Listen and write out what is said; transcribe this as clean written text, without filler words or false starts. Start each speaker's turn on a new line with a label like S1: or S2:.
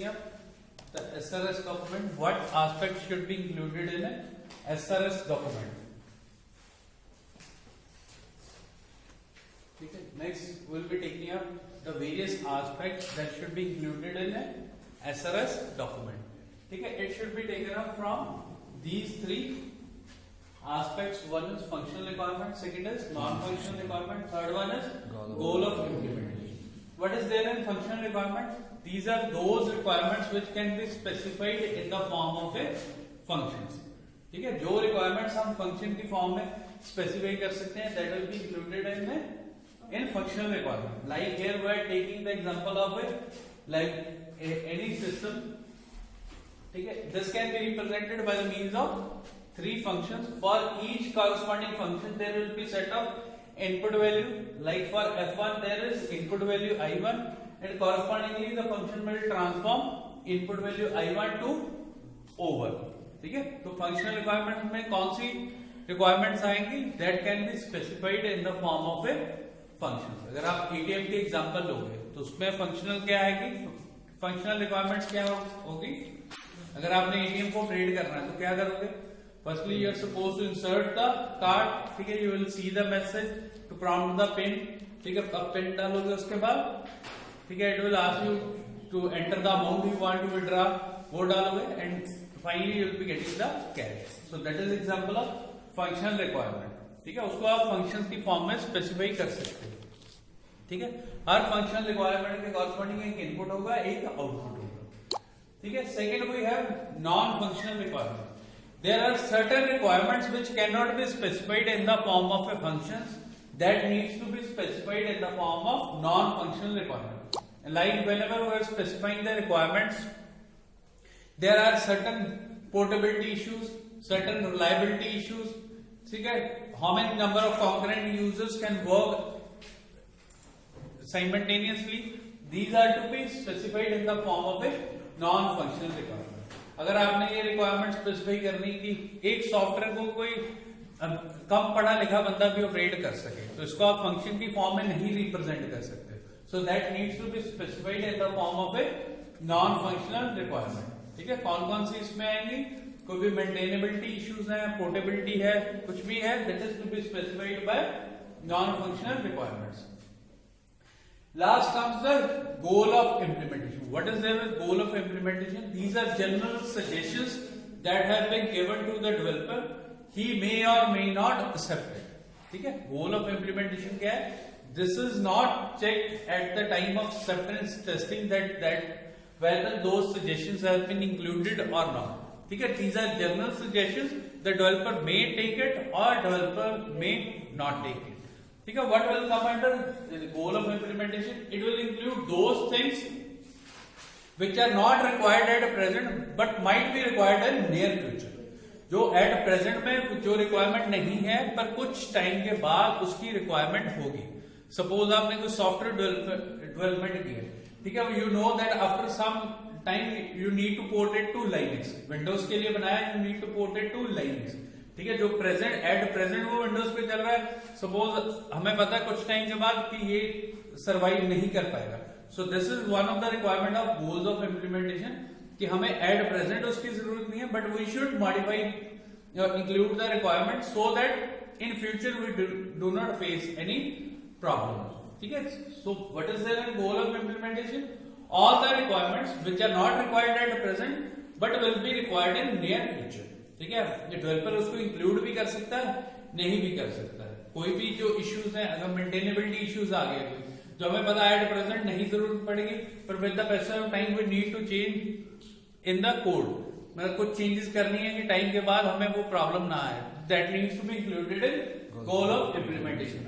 S1: up the SRS document. What aspects should be included in a SRS document? Okay. Next, we'll be taking up the various aspects that should be included in a SRS document. Okay. It should be taken up from these three aspects. One is functional requirement, second is non-functional requirement, third one is goal of implementation. What is there in functional requirement? These are those requirements which can be specified in the form of a functions. ठीक है, जो requirements हम function की form में specify कर सकते हैं, that will be included in functional requirement. Like here we are taking the example of any system. ठीक है, this can be represented by the means of three functions. For each corresponding function there will be set of input value. Like for f1 there is input value I1 and correspondingly the function will transform input value I1 to O1. ठीक है, तो functional requirement में कौन सी requirements आएंगी? That can be specified in the form of a function. अगर आप ATM के example लोगे तो उसमें फंक्शनल क्या आएगी, फंक्शनल रिक्वायरमेंट्स क्या होगी? अगर आपने एटीएम को ट्रेड करना है तो क्या करोगे? Firstly you are suppose to insert the card. ठीक है, you will see the message to prompt the PIN. ठीक है, अब पिन डालोगे उसके बाद ठीक है, it will ask you to enter the amount you want to withdraw. वो डालोगे and finally you will be getting the cash. So that is example of functional requirement. ठीक है, उसको आप फंक्शंस की फॉर्म में स्पेसिफाई कर सकते हो. ठीक है, हर फंक्शनल रिक्वायरमेंट के कॉरस्पॉन्डिंग एक इनपुट होगा, एक आउटपुट होगा. ठीक है, second we have non functional requirement. There are certain requirements which cannot be specified in the form of a function that needs to be specified in the form of non-functional requirement. Like whenever we are specifying the requirements, there are certain portability issues, certain reliability issues. ठीक है, how many number of concurrent users can work simultaneously? These are to be specified in the form of a non-functional requirement. अगर आपने ये requirement specify करनी कि एक software को कोई कम पढ़ा लिखा बंदा भी ऑपरेट कर सके, तो इसको आप फंक्शन की फॉर्म में नहीं रिप्रेजेंट कर सकते. So that needs to be specified in the form of a non functional requirement. ठीक है, कौन कौन सी इसमें आएंगी? कोई भी मेंटेनेबिलिटी इश्यूज है, पोर्टेबिलिटी है, कुछ भी है, that is to be specified by non functional requirements. Last comes the goal of implementation. What is there with goal of implementation? These are general suggestions that have been given to the developer. He may or may not accept it. ठीक है, goal of implementation क्या है? This is not checked at the time of acceptance testing that whether those suggestions have been included or not. ठीक है, these are general suggestions. The developer may take it or developer may not take it. ठीक है, what will come under the goal of implementation? It will include those things which are not required at present but might be required in near future. जो at present में जो requirement नहीं है पर कुछ time के बाद उसकी requirement होगी. Suppose आपने कोई सॉफ्टवेयर डेवलपमेंट की है, ठीक है, you know that after some time you need to port it to Linux. Windows के लिए बनाया, you need to port it to Linux. ठीक है, जो एट प्रेजेंट वो विंडोज पे चल रहा है, सपोज हमें पता है कुछ टाइम के बाद कि ये सरवाइव नहीं कर पाएगा. So this is one of the requirement of goals of implementation कि हमें एट प्रेजेंट उसकी जरूरत नहीं है, but we should modify include the requirement so that in future we do not face any problem. ठीक है, so what is there in goal of implementation? All the requirements which are not required at present but will be required in near future. ठीक है, ये developer उसको include भी कर सकता है, नहीं भी कर सकता है. कोई भी जो इश्यूज हैं, अगर मेंटेनेबिलिटी इश्यूज आ गए कोई जो हमें पता है एट प्रेजेंट नहीं जरूरत पड़ेगी, पर with the passage of time we need to change in the code. मतलब कुछ चेंजेस करनी है कि टाइम के बाद हमें वो प्रॉब्लम ना आए, that needs to be included in goal of implementation.